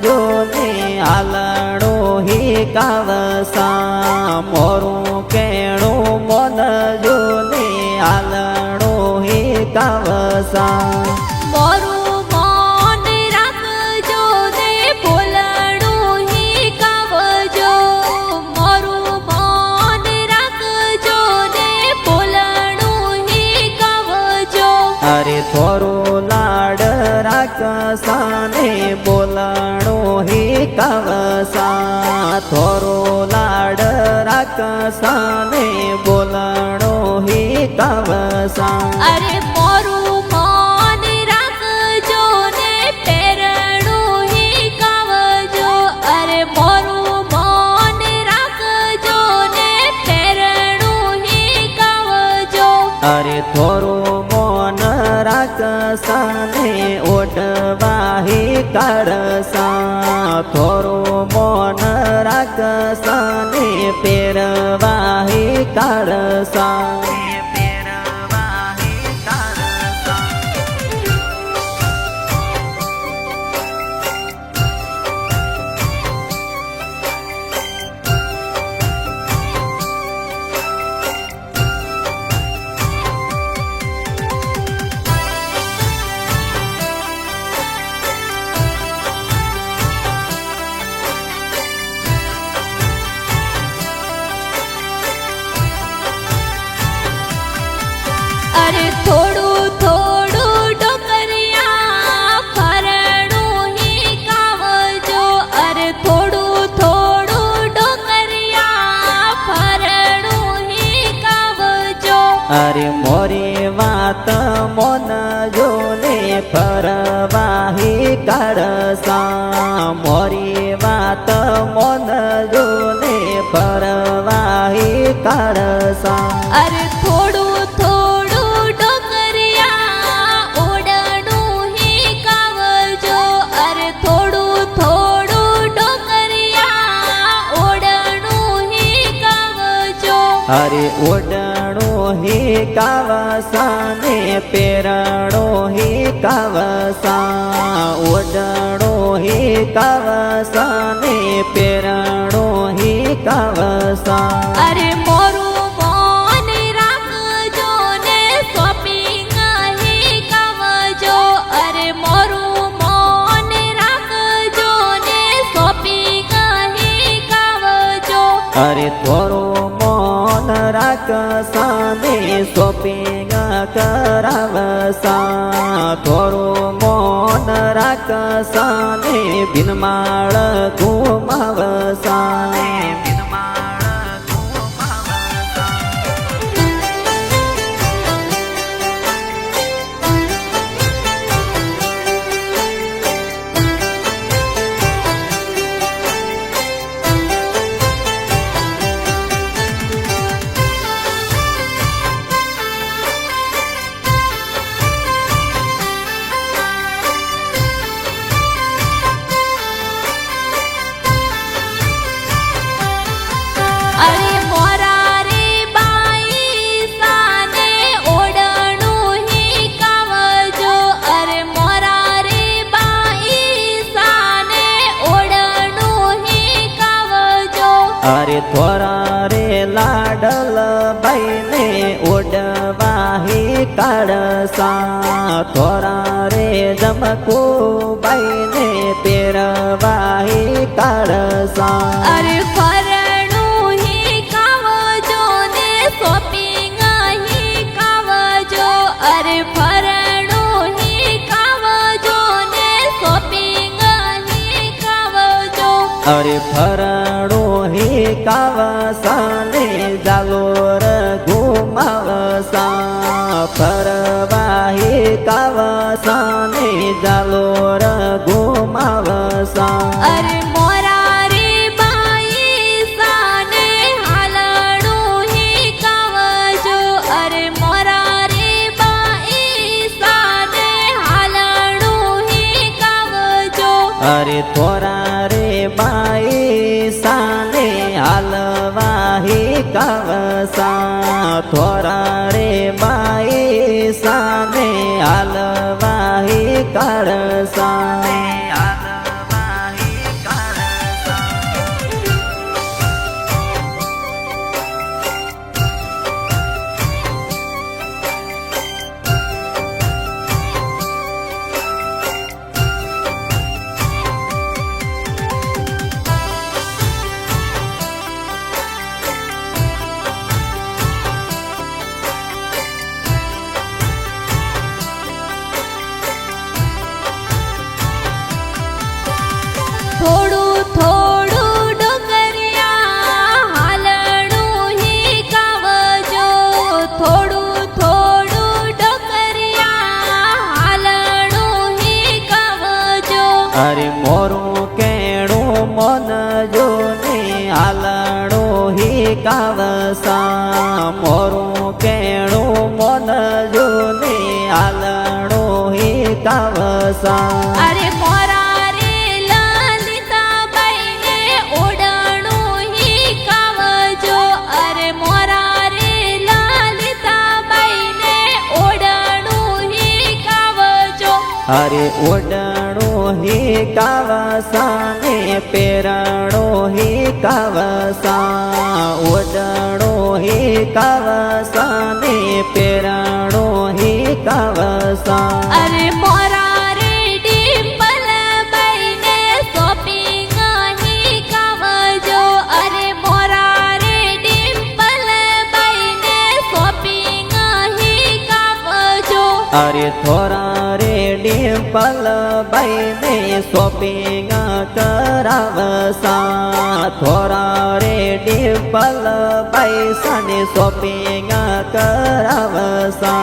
જો ને હાલણો હી કાવસા મોરું કેણું મન જો ને હાલણો હી કાવસા મોરું મોન રાખજો ને બોલણું હી કાવજો મોરું મોન રાખજો ને બોલણું હી કાવજો અરે થોડું લાડ રાખસાને બોલણું હી કાવસા થોડું લાડ રાખસાને બોલણું હી કાવસા અરે મોરું મોન રાખજો ને પેરણું હી કાવજો અરે મોરું મોન રાખજો ને પેરણું હી કાવજો અરે થોડું મોન રાખસાને ઓઢવા હી કાઢસા થોડું મોન રાખસાને પહેરવા હી કાઢસા અરે થોડું થોડું ડોકરિયા ફરણું હી કાવજો અરે થોડું થોડું ડોકરિયા ફરણું હી કાવજો અરે મોરી વાત મોન જો ને ફરવા હી કાઢસા મોરી વાત મોન જો ને ફરવા હી કાઢસા અરે થોડું થોડું ડોકરિયા ઓડણું હી કાવજો અરે થોડું થોડું ડોકરિયા ઓડણું હી કાવજો અરે ઓડણું હી કાવસાને પેરણું હી કાવસા ઓડણું હી કાવસાને પેરણું હી કાવસા અરે મોરું મોન રાખજો ને શોપિંગ હી કાવજો અરે મોરું મોન રાખજો ને શોપિંગ હી કાવજો અરે થોડું મોન રાખસાને શોપિંગ કરાવસા થોડું મોન રાખસાને બિનમાળ ઘુમાવસા અરે મોરા રે બાઈ સાને ઓડણું હી કાવજો અરે મોરા રે બાઈ સાને ઓડણું હી કાવજો અરે થોરા રે લાડલ બાઈને ઓડવા હી કાઢસા થોરા રે જમકુ બાઈને પહેરવા હી કાઢસા અરે ફરણું હી કાવજો ને શોપિંગ હી કાવજો અરે ફરણું હી કાવજો ને શોપિંગ હી કાવજો અરે ફરણું હી કાવસાને જાલોર ઘુમાવસા ફરવા હી કાવસાને જાલોર ઘુમાવસા અરે મોરા રે બાઈ સાને હાલણું હી કાવજો અરે મોરા રે બાઈ સાને હાલણું હી કાવજો અરે થોરા રે બાઈ સાને હાલવા હી કાવસા થોરા રે બાઈ સાને હાલવા હી કાઢસા કાવસા મોરું કેણું મોન જોને હાલણું હે કાવસા અરે મોરા રે લલિતાબાઈ ને ઓઢણું હી કાવજો અરે મોરા રે લલિતાબાઈ ને ઓઢણું હી કાવજો અરે ઓઢણું હે કાવસા ને પેરણું હે કાવસા ઓઢણું હે કાવસા ને પેરણું હે કાવસા અરે મોરા રે ડિમ્પલબાઈ ને શોપિંગ હી કાવજો અરે મોરા રે ડિમ્પલબાઈ ને શોપિંગ હી કાવજો અરે થોરા રે ડિમ્પલ બાઈ ને શોપિંગ કરાવસા થોરા રે ડિમ્પલ બાઈ સાને શોપિંગ કરાવસા